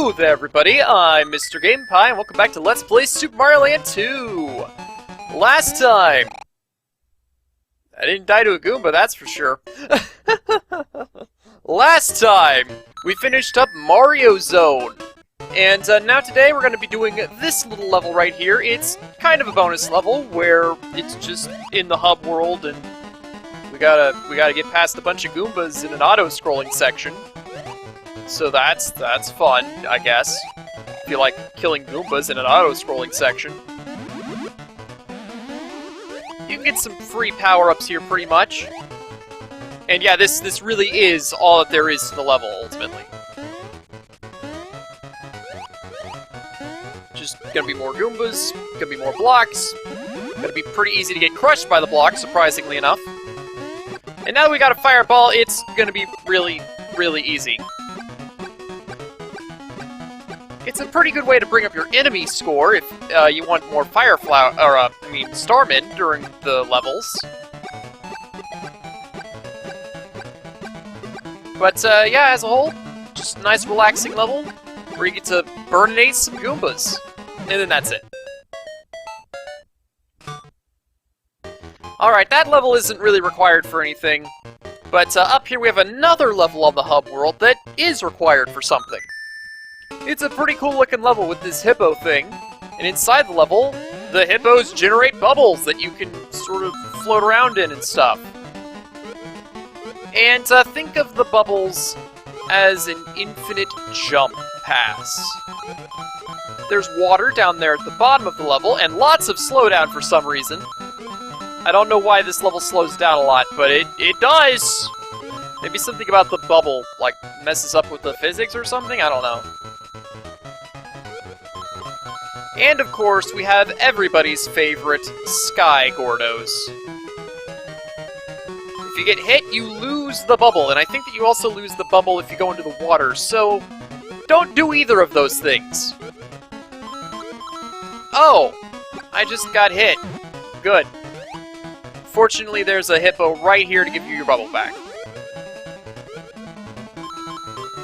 Hello there, everybody. I'm Mr. GamePie, and welcome back to Let's Play Super Mario Land 2. Last time, I didn't die to a Goomba, that's for sure. Last time, we finished up Mario Zone. And now today, we're going to be doing this little level right here. It's kind of a bonus level, where it's just in the hub world, and we gotta get past a bunch of Goombas in an auto-scrolling section. So that's fun, I guess. If you like killing Goombas in an auto-scrolling section. You can get some free power-ups here, pretty much. And yeah, this really is all that there is to the level, ultimately. Just gonna be more Goombas, gonna be more blocks. Gonna be pretty easy to get crushed by the blocks, surprisingly enough. And now that we got a fireball, it's gonna be really, really easy. It's a pretty good way to bring up your enemy score if you want more Starmen during the levels. But yeah, as a whole, just a nice relaxing level where you get to burninate some Goombas. And then that's it. Alright, that level isn't really required for anything. But up here we have another level on the hub world that is required for something. It's a pretty cool looking level with this hippo thing, and inside the level, the hippos generate bubbles that you can sort of float around in and stuff. And think of the bubbles as an infinite jump pass. There's water down there at the bottom of the level, and lots of slowdown for some reason. I don't know why this level slows down a lot, but it does! Maybe something about the bubble, like, messes up with the physics or something? I don't know. And of course, we have everybody's favorite Sky Gordos. If you get hit, you lose the bubble, and I think that you also lose the bubble if you go into the water, so don't do either of those things. Oh! I just got hit. Good. Fortunately, there's a hippo right here to give you your bubble back.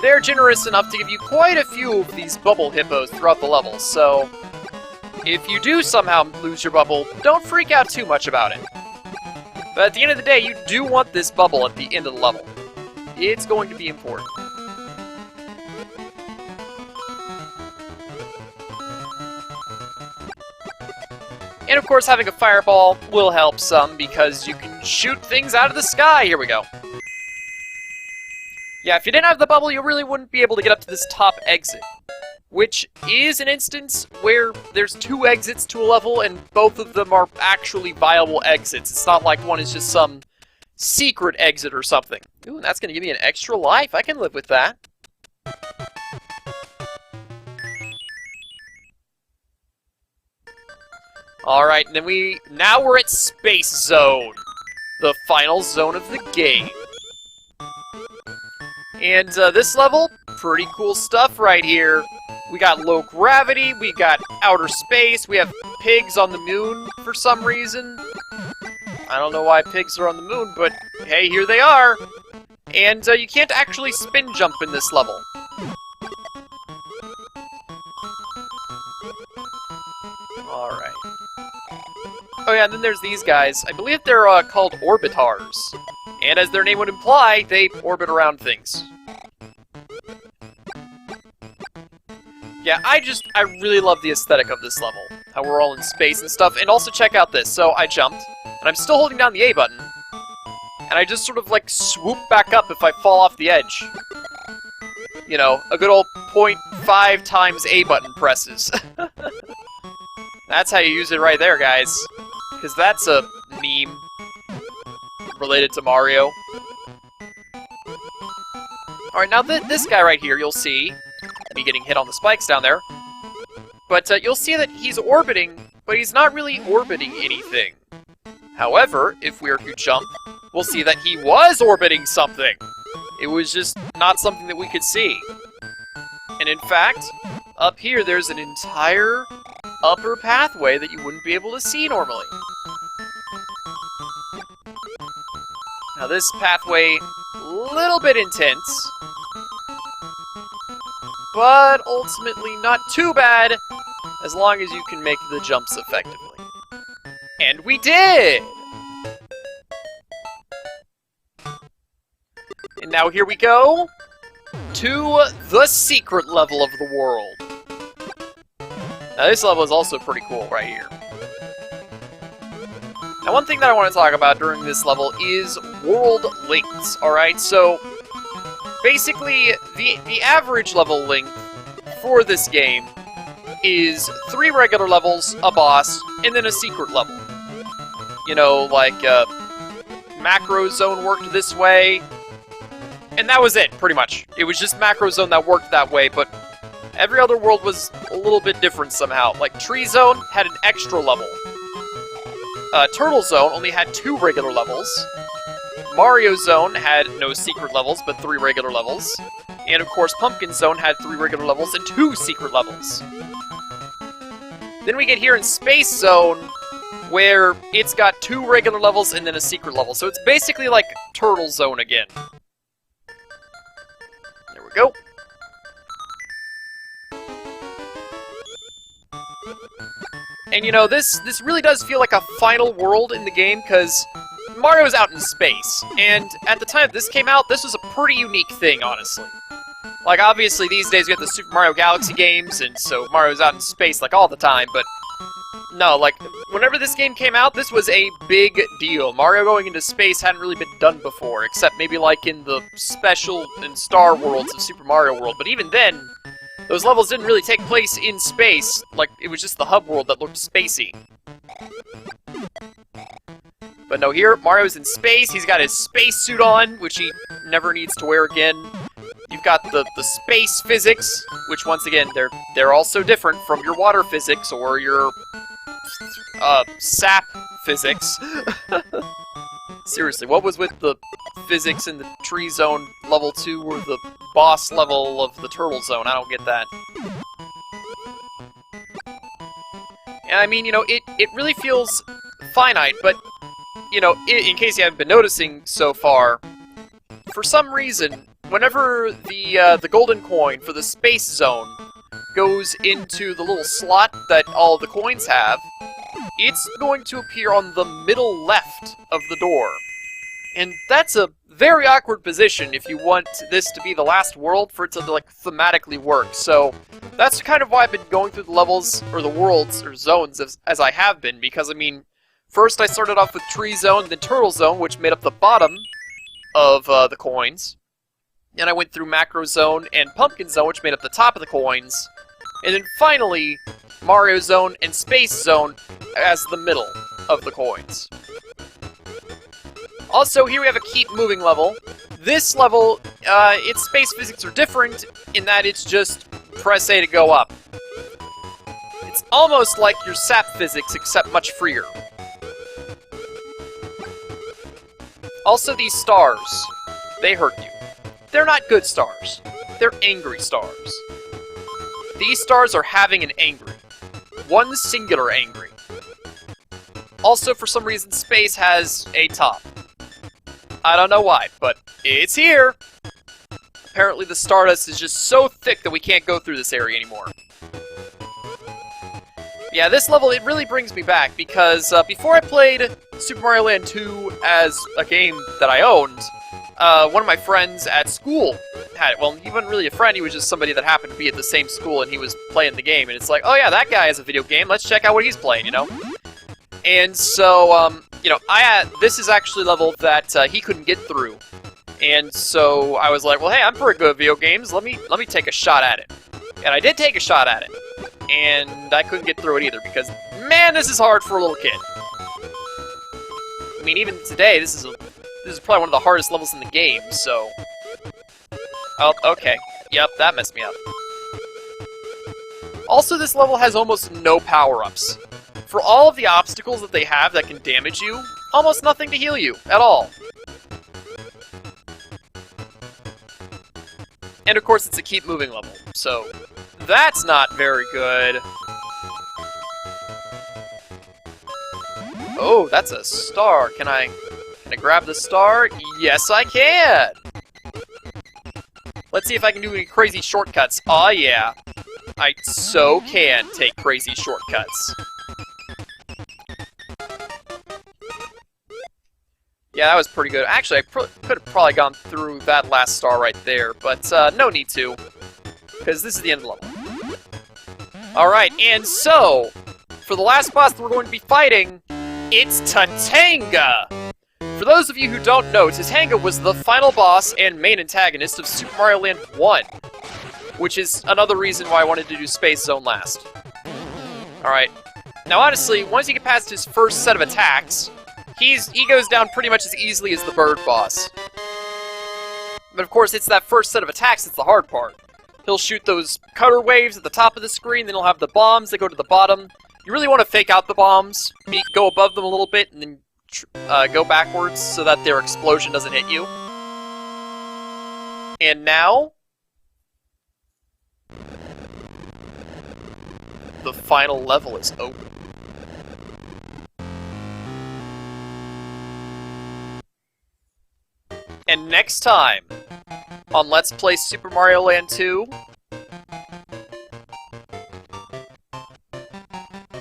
They're generous enough to give you quite a few of these bubble hippos throughout the level, so if you do somehow lose your bubble, don't freak out too much about it. But at the end of the day, you do want this bubble at the end of the level. It's going to be important. And of course, having a fireball will help some, because you can shoot things out of the sky. Here we go. Yeah, if you didn't have the bubble, you really wouldn't be able to get up to this top exit. Which is an instance where there's two exits to a level, and both of them are actually viable exits. It's not like one is just some secret exit or something. Ooh, that's gonna give me an extra life. I can live with that. Alright, and then now we're at Space Zone. The final zone of the game. And this level, pretty cool stuff right here. We got low gravity, we got outer space, we have pigs on the moon for some reason. I don't know why pigs are on the moon, but hey, here they are. And you can't actually spin jump in this level. Alright. Oh yeah, and then there's these guys. I believe they're called Orbitars. And as their name would imply, they orbit around things. Yeah, I really love the aesthetic of this level. How we're all in space and stuff. And also check out this. So I jumped, and I'm still holding down the A button. And I just sort of like swoop back up if I fall off the edge. You know, a good old 0.5 times A button presses. That's how you use it right there, guys. Because that's a meme related to Mario. Alright, now this guy right here, you'll see me getting hit on the spikes down there. But you'll see that he's orbiting, but he's not really orbiting anything. However, if we were to jump, we'll see that he was orbiting something. It was just not something that we could see. And in fact, up here there's an entire upper pathway that you wouldn't be able to see normally. Now this pathway, a little bit intense. but ultimately not too bad, as long as you can make the jumps effectively. And we did! And now here we go to the secret level of the world. Now this level is also pretty cool right here. Now one thing that I want to talk about during this level is world lengths, alright? So, basically, the average level length for this game is 3 regular levels, a boss, and then a secret level. You know, like, Macro Zone worked this way, and that was it, pretty much. It was just Macro Zone that worked that way, but every other world was a little bit different somehow. Like, Tree Zone had an extra level. Turtle Zone only had 2 regular levels. Mario Zone had no secret levels, but 3 regular levels. And of course, Pumpkin Zone had 3 regular levels and 2 secret levels. Then we get here in Space Zone, where it's got 2 regular levels and then a secret level. So it's basically like Turtle Zone again. There we go. And you know, this really does feel like a final world in the game, because Mario's out in space. And at the time this came out, this was a pretty unique thing, honestly. Like, obviously, these days we have the Super Mario Galaxy games, and so Mario's out in space, like, all the time, but no, like, whenever this game came out, this was a big deal. Mario going into space hadn't really been done before, except maybe, like, in the Special and Star worlds of Super Mario World, but even then, those levels didn't really take place in space, like, it was just the hub world that looked spacey. But no, here, Mario's in space, he's got his space suit on, which he never needs to wear again. You've got the space physics, which once again, they're also different from your water physics or your, sap physics. Seriously, what was with the physics in the Tree Zone level 2 or the boss level of the Turtle Zone? I don't get that. And I mean, you know, it really feels finite, but, you know, in case you haven't been noticing so far, for some reason, whenever the golden coin for the Space Zone goes into the little slot that all the coins have, it's going to appear on the middle left of the door. And that's a very awkward position if you want this to be the last world for it to, like, thematically work. So that's kind of why I've been going through the levels, or the worlds, or zones, as I have been, because, I mean, first I started off with Tree Zone, then Turtle Zone, which made up the bottom of the coins. And I went through Macro Zone and Pumpkin Zone, which made up the top of the coins. And then finally, Mario Zone and Space Zone as the middle of the coins. Also, here we have a keep moving level. This level, its space physics are different in that it's just press A to go up. It's almost like your sap physics, except much freer. Also, these stars, they hurt you. They're not good stars. They're angry stars. These stars are having an angry. One singular angry. Also, for some reason, space has a top. I don't know why, but it's here! Apparently the Stardust is just so thick that we can't go through this area anymore. Yeah, this level, it really brings me back, because before I played Super Mario Land 2 as a game that I owned, one of my friends at school had it. Well, he wasn't really a friend, he was just somebody that happened to be at the same school, and he was playing the game, and it's like, oh yeah, that guy has a video game, let's check out what he's playing, you know? And so, you know, this is actually a level that he couldn't get through. And so I was like, well, hey, I'm pretty good at video games, let me take a shot at it. And I did take a shot at it. And I couldn't get through it either, because, man, this is hard for a little kid. I mean, even today, this is probably one of the hardest levels in the game, so... Oh, okay. Yep, that messed me up. Also, this level has almost no power-ups. For all of the obstacles that they have that can damage you, almost nothing to heal you, at all. And of course, it's a keep moving level, so that's not very good. Oh, that's a star. Can I grab the star? Yes, I can! Let's see if I can do any crazy shortcuts. Aw, yeah. I so can take crazy shortcuts. Yeah, that was pretty good. Actually, I could have probably gone through that last star right there, but no need to, because this is the end of the level. Alright, and so, for the last boss that we're going to be fighting, it's Tatanga! For those of you who don't know, Tatanga was the final boss and main antagonist of Super Mario Land 1, which is another reason why I wanted to do Space Zone last. Alright, now honestly, once you get past his first set of attacks, he goes down pretty much as easily as the bird boss. But of course, it's that first set of attacks that's the hard part. He'll shoot those cutter waves at the top of the screen, then he'll have the bombs that go to the bottom. You really want to fake out the bombs, go above them a little bit, and then go backwards so that their explosion doesn't hit you. And now, the final level is open. And next time on Let's Play Super Mario Land 2,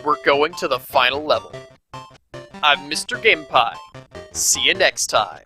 we're going to the final level. I'm Mr. GamePie. See you next time.